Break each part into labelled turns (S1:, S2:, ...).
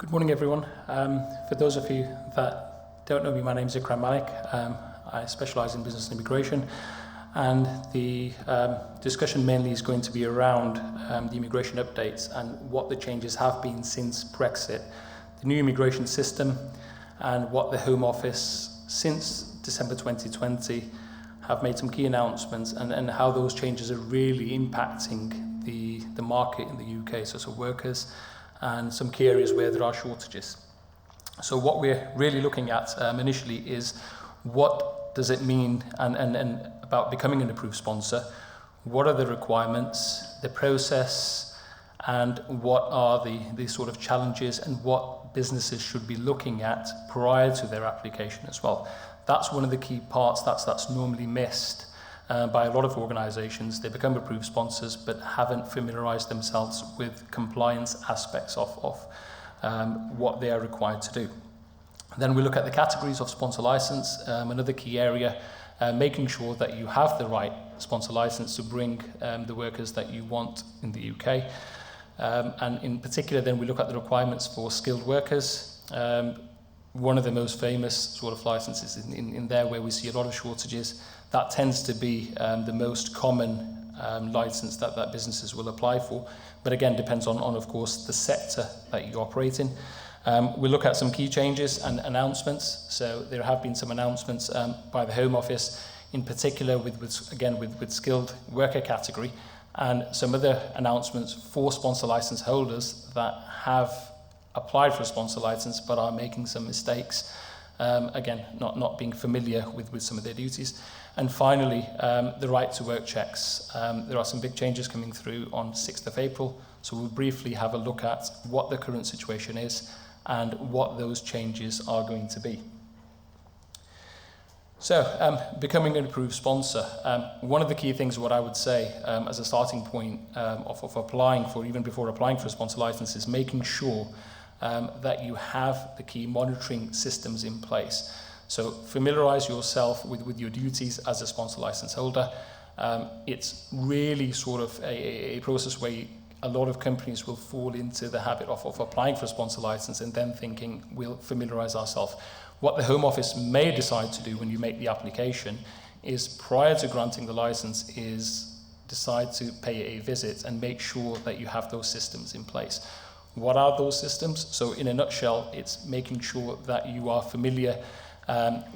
S1: Good morning, everyone. For those of you that don't know me, my name is Ikram Malik. I specialize in business and immigration, and the discussion mainly is going to be around the immigration updates and what the changes have been since Brexit, the new immigration system, and what the Home Office since December 2020 have made some key announcements, and how those changes are really impacting the market in the UK, so workers, and some key areas where there are shortages. So what we're really looking at initially is what does it mean and about becoming an approved sponsor, what are the requirements, the process, and what are the sort of challenges and what businesses should be looking at prior to their application as well. That's one of the key parts that's normally missed by a lot of organizations. They become approved sponsors but haven't familiarized themselves with compliance aspects of what they are required to do. Then we look at the categories of sponsor license, another key area, making sure that you have the right sponsor license to bring the workers that you want in the UK. And in particular, then we look at the requirements for skilled workers. One of the most famous sort of licenses in there where we see a lot of shortages, that tends to be the most common license that businesses will apply for. But again, depends on, of course, the sector that you operate in. We look at some key changes and announcements. So there have been some announcements by the Home Office, in particular with skilled worker category, and some other announcements for sponsor license holders that have applied for a sponsor license but are making some mistakes, again, not being familiar with some of their duties. And finally, the right to work checks. There are some big changes coming through on 6th of April, so we'll briefly have a look at what the current situation is and what those changes are going to be. So, becoming an approved sponsor. One of the key things, what I would say as a starting point of applying for, even before applying for a sponsor license, is making sure that you have the key monitoring systems in place. So familiarize yourself with your duties as a sponsor license holder. It's really sort of a process where a lot of companies will fall into the habit of applying for a sponsor license and then thinking we'll familiarize ourselves. What the Home Office may decide to do when you make the application is, prior to granting the license, is decide to pay a visit and make sure that you have those systems in place. What are those systems? So in a nutshell, it's making sure that you are familiar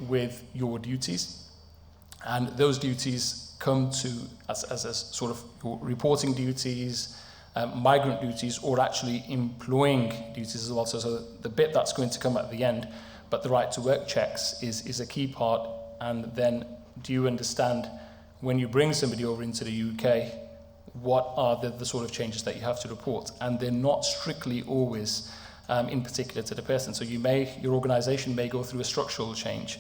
S1: with your duties, and those duties come to as a sort of your reporting duties, migrant duties, or actually employing duties as well. So the bit that's going to come at the end, but the right to work checks is a key part. And then, do you understand when you bring somebody over into the UK, what are the sort of changes that you have to report? And they're not strictly always in particular to the person. So your organization may go through a structural change.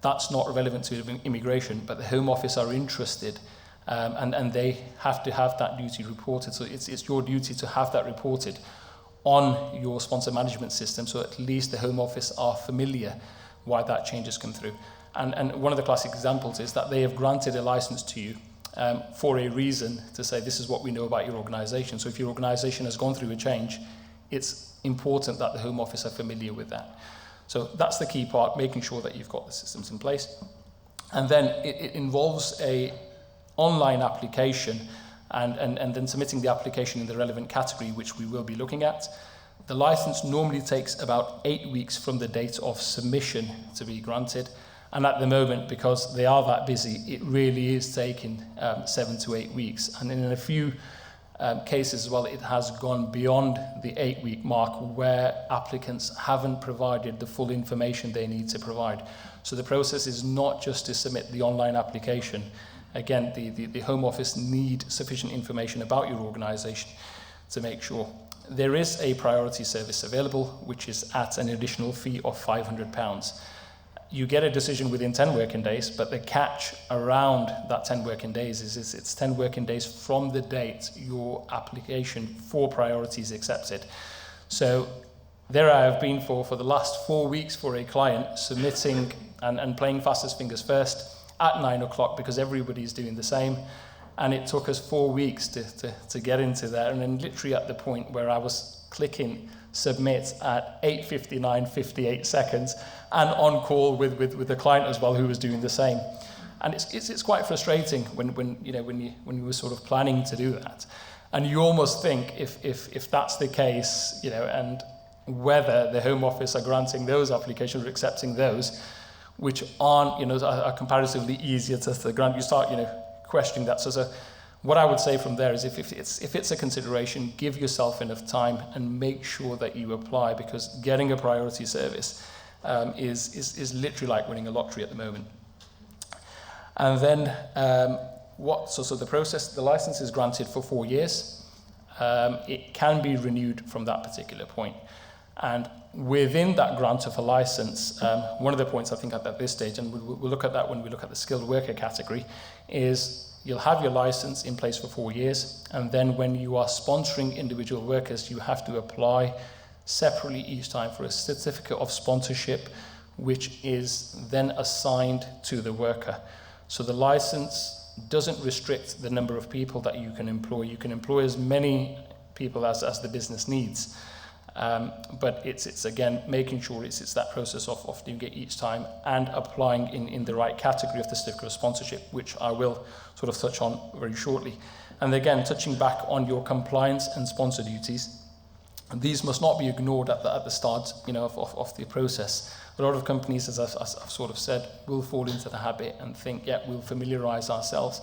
S1: That's not relevant to immigration, but the Home Office are interested, and they have to have that duty reported. So it's your duty to have that reported on your sponsor management system, so at least the Home Office are familiar why that change has come through. And one of the classic examples is that they have granted a license to you for a reason, to say this is what we know about your organization. So if your organization has gone through a change, it's important that the Home Office are familiar with that. So that's the key part, making sure that you've got the systems in place. And then it involves a online application and then submitting the application in the relevant category, which we will be looking at. The license normally takes about 8 weeks from the date of submission to be granted. And at the moment, because they are that busy, it really is taking 7 to 8 weeks. And in a few cases as well, it has gone beyond the 8-week mark where applicants haven't provided the full information they need to provide. So the process is not just to submit the online application. Again, the Home Office need sufficient information about your organization to make sure. There is a priority service available, which is at an additional fee of £500. You get a decision within 10 working days, but the catch around that 10 working days is it's 10 working days from the date your application for priority is accepted. So there I have been for the last 4 weeks for a client, submitting and playing fastest fingers first at 9 o'clock because everybody's doing the same. And it took us 4 weeks to get into there. And then literally at the point where I was clicking submit at 8:59:58 seconds, and on call with the client as well, who was doing the same. And it's quite frustrating when you were sort of planning to do that, and you almost think if that's the case, and whether the Home Office are granting those applications or accepting those, which aren't are comparatively easier to grant, you start questioning that. So what I would say from there is if it's a consideration, give yourself enough time and make sure that you apply, because getting a priority service is literally like winning a lottery at the moment. And then so the process, the license is granted for 4 years. It can be renewed from that particular point. And within that grant of a license, one of the points I think at this stage, and we'll look at that when we look at the skilled worker category, is you'll have your license in place for 4 years, and then when you are sponsoring individual workers, you have to apply separately each time for a certificate of sponsorship, which is then assigned to the worker. So the license doesn't restrict the number of people that you can employ. You can employ as many people as the business needs. But it's again making sure it's that process of doing it each time and applying in the right category of the certificate of sponsorship, which I will sort of touch on very shortly. And again, touching back on your compliance and sponsor duties, these must not be ignored at the start of the process. A lot of companies, as I've sort of said, will fall into the habit and think, yeah, we'll familiarize ourselves.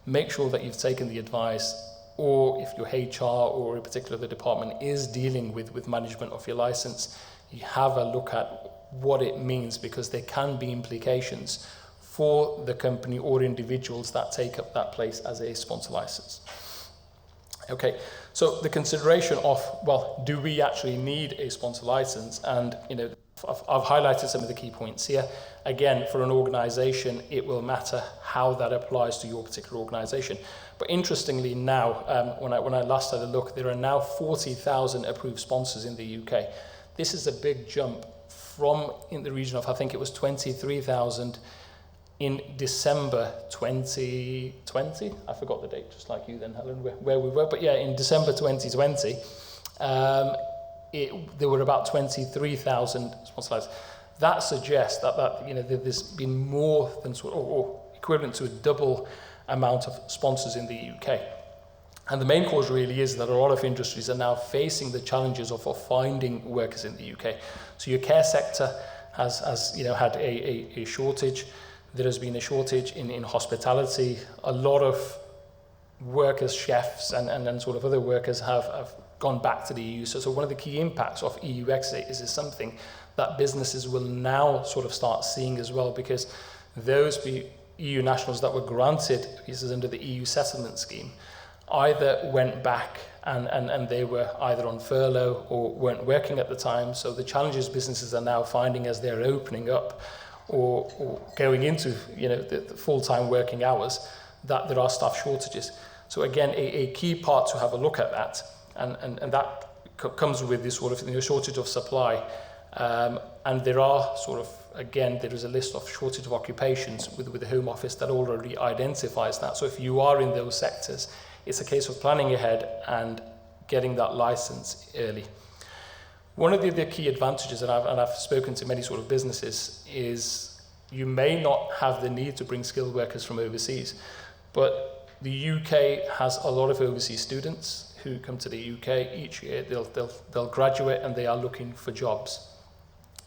S1: Make sure that you've taken the advice, or if your HR or in particular the department is dealing with management of your license, you have a look at what it means, because there can be implications for the company or individuals that take up that place as a sponsor license. Okay, so the consideration of, well, do we actually need a sponsor license? And I've highlighted some of the key points here. Again, for an organization, it will matter how that applies to your particular organization. But interestingly now, when I last had a look, there are now 40,000 approved sponsors in the UK. This is a big jump from in the region of, I think it was 23,000 in December 2020. I forgot the date, just like you then, Helen, where we were. But yeah, in December 2020, there were about 23,000 sponsor licenses. That suggests that there's been more than or equivalent to a double amount of sponsors in the UK. And the main cause really is that a lot of industries are now facing the challenges of finding workers in the UK. So your care sector has had a shortage. There has been a shortage in hospitality. A lot of workers, chefs and sort of other workers have gone back to the EU. So one of the key impacts of EU exit is something that businesses will now sort of start seeing as well, because those EU nationals that were granted visas under the EU settlement scheme either went back and they were either on furlough or weren't working at the time. So the challenges businesses are now finding as they're opening up or going into the full-time working hours, that there are staff shortages. So again, a key part to have a look at that, and that comes with this sort of shortage of supply. And there are sort of, again, there is a list of shortage of occupations with the Home Office that already identifies that. So if you are in those sectors, it's a case of planning ahead and getting that license early. One of the key advantages, and I've spoken to many sort of businesses, is you may not have the need to bring skilled workers from overseas, but the UK has a lot of overseas students who come to the UK each year. They'll graduate and they are looking for jobs.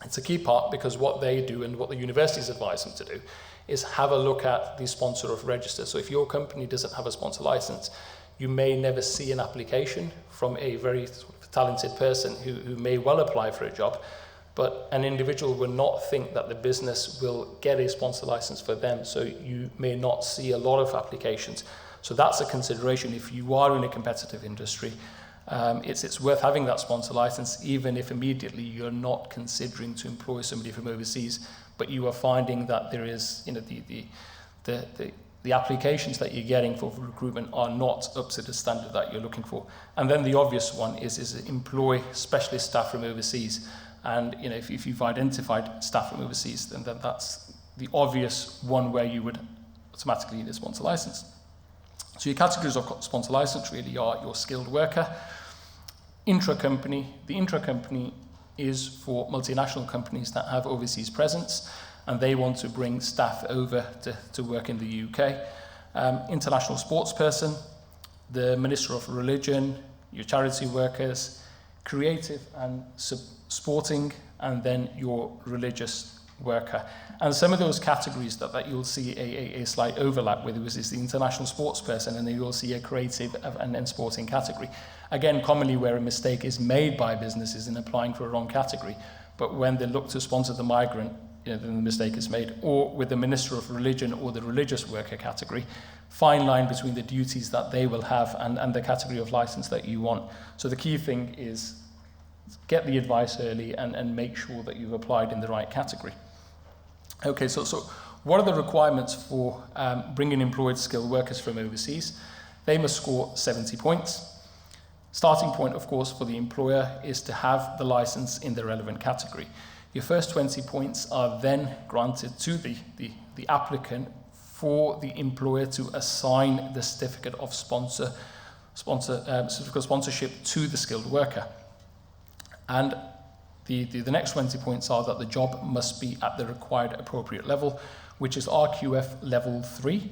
S1: It's a key part, because what they do and what the universities advise them to do is have a look at the sponsor of register. So if your company doesn't have a sponsor license, you may never see an application from a very sort of talented person who may well apply for a job, but an individual will not think that the business will get a sponsor license for them. So you may not see a lot of applications. So that's a consideration if you are in a competitive industry. It's worth having that sponsor license, even if immediately you're not considering to employ somebody from overseas, but you are finding that there is, the applications that you're getting for recruitment are not up to the standard that you're looking for. And then the obvious one is employ specialist staff from overseas. And if you've identified staff from overseas, then that's the obvious one where you would automatically need a sponsor license. So your categories of sponsor license really are your skilled worker, intra-company. The intra-company is for multinational companies that have overseas presence and they want to bring staff over to work in the UK. International sports person, the Minister of Religion, your charity workers, creative and sporting, and then your religious worker. And some of those categories that you'll see a slight overlap with is the international sports person, and then you'll see a creative and then sporting category. Again, commonly where a mistake is made by businesses in applying for a wrong category, but when they look to sponsor the migrant, then the mistake is made. Or with the Minister of Religion or the religious worker category, fine line between the duties that they will have and the category of license that you want. So the key thing is get the advice early and make sure that you've applied in the right category. Okay, so what are the requirements for bringing employed skilled workers from overseas? They must score 70 points. Starting point, of course, for the employer is to have the license in the relevant category. Your first 20 points are then granted to the applicant for the employer to assign the certificate of sponsorship to the skilled worker. And the next 20 points are that the job must be at the required appropriate level, which is RQF level 3.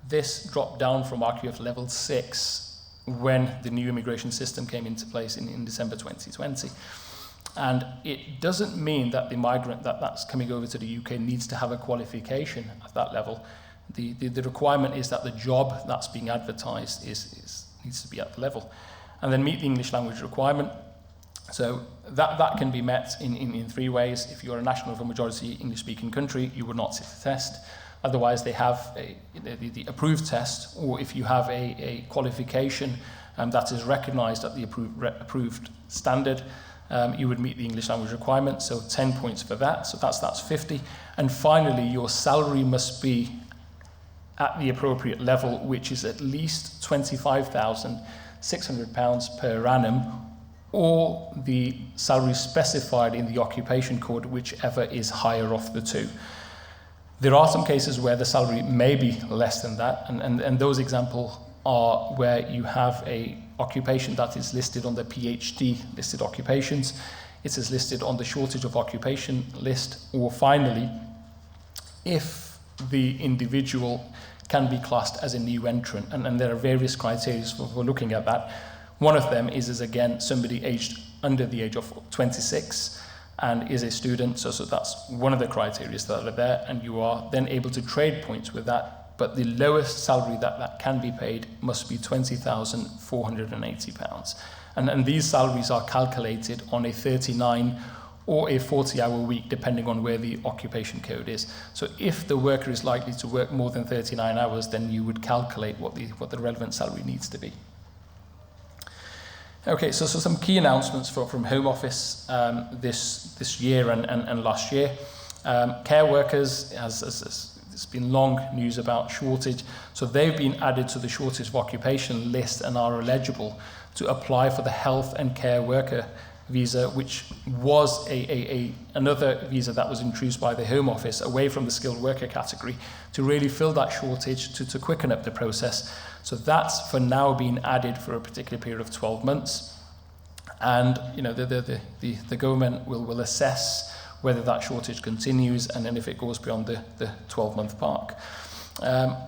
S1: This dropped down from RQF level 6 when the new immigration system came into place in December 2020. And it doesn't mean that the migrant that's coming over to the UK needs to have a qualification at that level. The requirement is that the job that's being advertised needs to be at the level. And then meet the English language requirement. So that can be met in 3 ways. If you're a national of a majority English-speaking country, you would not sit the test. Otherwise, they have the approved test, or if you have a qualification that is recognised at the approved standard, you would meet the English language requirement, so 10 points for that, so that's 50. And finally, your salary must be at the appropriate level, which is at least £25,600 per annum, or the salary specified in the occupation code, whichever is higher of the two. There are some cases where the salary may be less than that, and those examples are where you have a occupation that is listed on the PhD listed occupations, it is listed on the shortage of occupation list, or finally, if the individual can be classed as a new entrant, and there are various criteria for looking at that. One of them is again somebody aged under the age of 26 and is a student, so that's one of the criteria that are there, and you are then able to trade points with that, but the lowest salary that can be paid must be £20,480. And these salaries are calculated on a 39 or a 40-hour week, depending on where the occupation code is. So if the worker is likely to work more than 39 hours, then you would calculate what the relevant salary needs to be. Okay, so some key announcements from Home Office this year and last year. Care workers, as it's been long news about shortage, so they've been added to the shortage of occupation list and are eligible to apply for the health and care worker visa, which was another visa that was introduced by the Home Office away from the skilled worker category to really fill that shortage, to quicken up the process. So that's for now being added for a particular period of 12 months. And the government will assess whether that shortage continues, and then if it goes beyond the 12-month mark.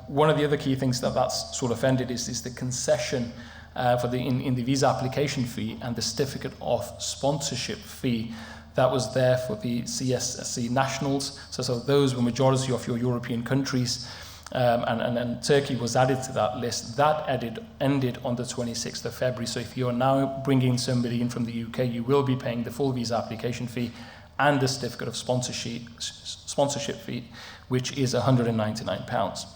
S1: One of the other key things that's sort of ended is the concession in the visa application fee and the certificate of sponsorship fee that was there for the CSSC nationals. So those were majority of your European countries, and Turkey was added to that list. That ended on the 26th of February. So if you're now bringing somebody in from the UK, you will be paying the full visa application fee and the certificate of sponsorship fee, which is £199.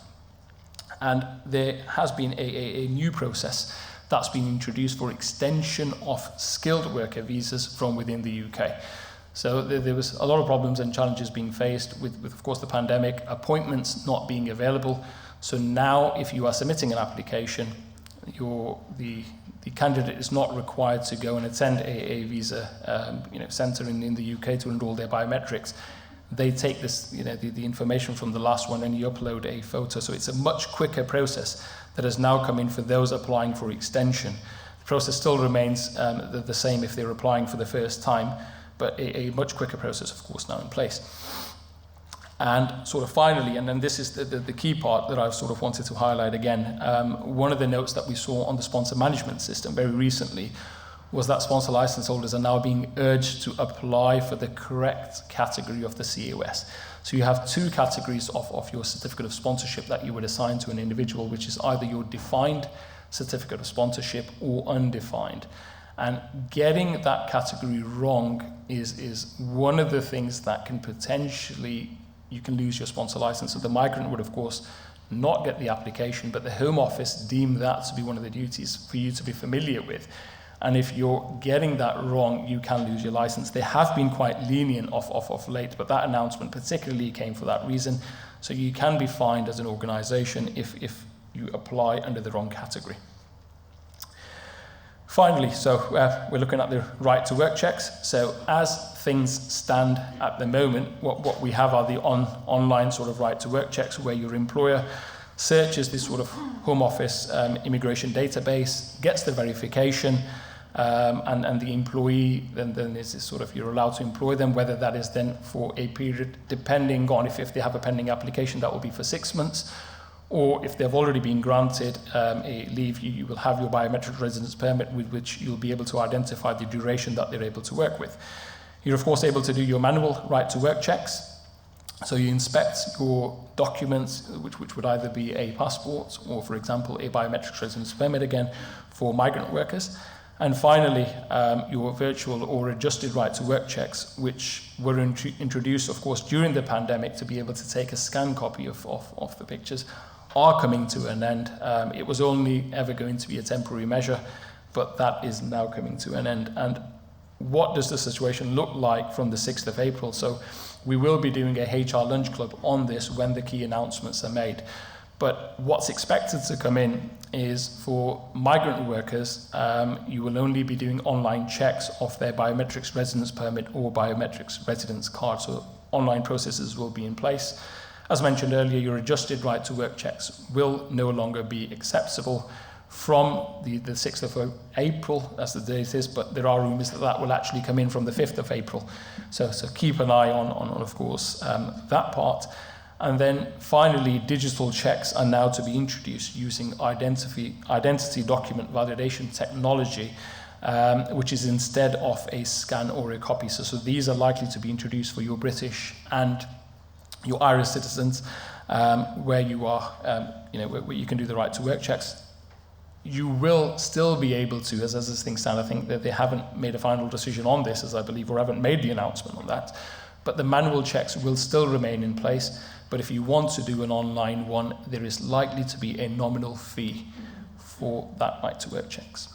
S1: And there has been a new process that's been introduced for extension of skilled worker visas from within the UK. So there was a lot of problems and challenges being faced with of course, the pandemic, appointments not being available. So now, if you are submitting an application, the candidate is not required to go and attend a visa centre in the UK to enrol their biometrics. They take this, the information from the last one, and you upload a photo. So it's a much quicker process that has now come in for those applying for extension. The process still remains the same if they're applying for the first time, but a much quicker process, of course, now in place. And sort of finally, and then this is the key part that I've sort of wanted to highlight again, one of the notes that we saw on the sponsor management system very recently was that sponsor license holders are now being urged to apply for the correct category of the COS. So you have two categories of your certificate of sponsorship that you would assign to an individual, which is either your defined certificate of sponsorship or undefined. And getting that category wrong is one of the things that can potentially, you can lose your sponsor license. So the migrant would, of course, not get the application, but the Home Office deem that to be one of the duties for you to be familiar with. And if you're getting that wrong, you can lose your license. They have been quite lenient of late, but that announcement particularly came for that reason. So you can be fined as an organization if you apply under the wrong category. Finally, so we're looking at the right to work checks. So as things stand at the moment, what we have are the online sort of right to work checks, where your employer searches this sort of Home Office immigration database, gets the verification, and the employee then is this sort of, you're allowed to employ them, whether that is then for a period depending on if they have a pending application, that will be for 6 months, or if they've already been granted a leave, you will have your biometric residence permit, with which you'll be able to identify the duration that they're able to work with. You're of course able to do your manual right to work checks. So you inspect your documents, which would either be a passport or, for example, a biometric residence permit, again, for migrant workers. And finally, your virtual or adjusted right to work checks, which were introduced, of course, during the pandemic to be able to take a scanned copy of the pictures, are coming to an end. It was only ever going to be a temporary measure, but that is now coming to an end. And what does the situation look like from the 6th of April? So we will be doing a HR lunch club on this when the key announcements are made. But what's expected to come in is for migrant workers, you will only be doing online checks of their biometrics residence permit or biometrics residence card. So online processes will be in place. As mentioned earlier, your adjusted right to work checks will no longer be acceptable from the 6th of April, as the date is, but there are rumours that will actually come in from the 5th of April. So keep an eye on of course, that part. And then finally, digital checks are now to be introduced using identity document validation technology, which is instead of a scan or a copy. So these are likely to be introduced for your British and your Irish citizens, where you are, where you can do the right to work checks. You will still be able to, as things stand, I think that they haven't made a final decision on this, as I believe, or haven't made the announcement on that, but the manual checks will still remain in place. But if you want to do an online one, there is likely to be a nominal fee for that right to work checks.